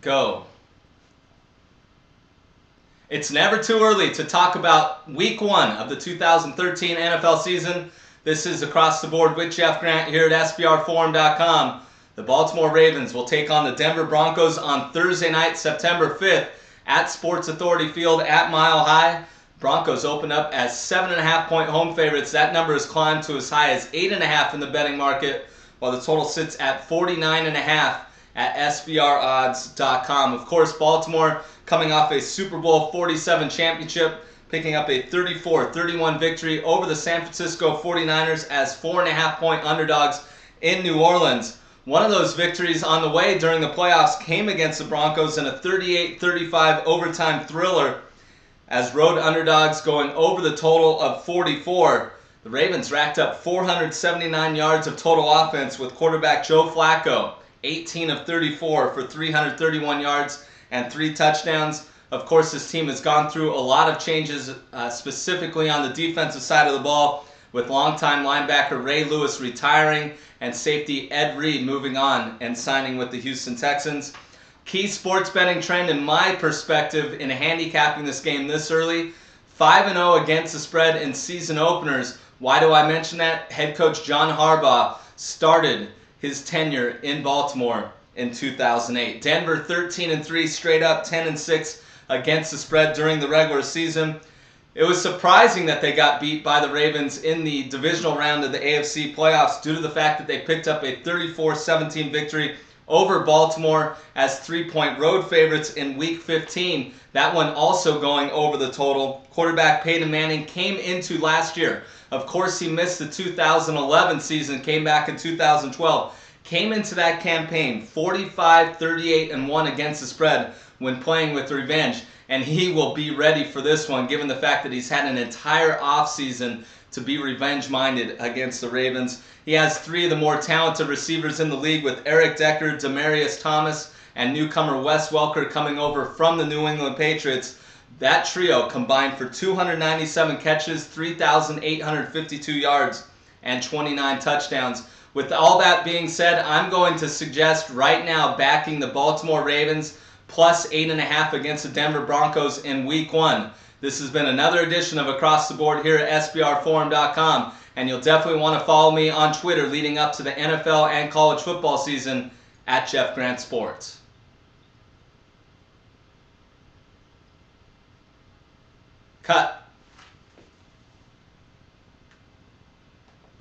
go. It's never too early to talk about Week 1 of the 2013 NFL season. This is Across the Board with Jeff Grant here at BALvDENWK1. The Baltimore Ravens will take on the Denver Broncos on Thursday night, September 5th at Sports Authority Field at Mile High. Broncos open up as 7.5-point home favorites. That number has climbed to as high as 8.5 in the betting market, while the total sits at 49.5 at SBRodds.com. Of course, Baltimore coming off a Super Bowl 47 championship, picking up a 34-31 victory over the San Francisco 49ers as 4.5-point underdogs in New Orleans. One of those victories on the way during the playoffs came against the Broncos in a 38-35 overtime thriller as road underdogs going over the total of 44. The Ravens racked up 479 yards of total offense with quarterback Joe Flacco, 18 of 34 for 331 yards and 3 touchdowns. Of course, this team has gone through a lot of changes, specifically on the defensive side of the ball, with longtime linebacker Ray Lewis retiring and safety Ed Reed moving on and signing with the Houston Texans. Key sports betting trend in my perspective in handicapping this game this early, 5-0 against the spread in season openers. Why do I mention that? Head coach John Harbaugh started his tenure in Baltimore in 2008. Denver 13-3 straight up, 10-6 against the spread during the regular season. It was surprising that they got beat by the Ravens in the divisional round of the AFC playoffs due to the fact that they picked up a 34-17 victory over Baltimore as 3-point road favorites in Week 15. That one also going over the total. Quarterback Peyton Manning came into last year. Of course, he missed the 2011 season, came back in 2012. Came into that campaign 45-38-1 against the spread when playing with revenge. And he will be ready for this one, given the fact that he's had an entire offseason to be revenge-minded against the Ravens. He has 3 of the more talented receivers in the league, with Eric Decker, Demaryius Thomas, and newcomer Wes Welker coming over from the New England Patriots. That trio combined for 297 catches, 3,852 yards, and 29 touchdowns. With all that being said, I'm going to suggest right now backing the Baltimore Ravens plus 8.5 against the Denver Broncos in Week 1. This has been another edition of Across the Board here at SBRforum.com, and you'll definitely want to follow me on Twitter leading up to the NFL and college football season at Jeff Grant Sports. Cut.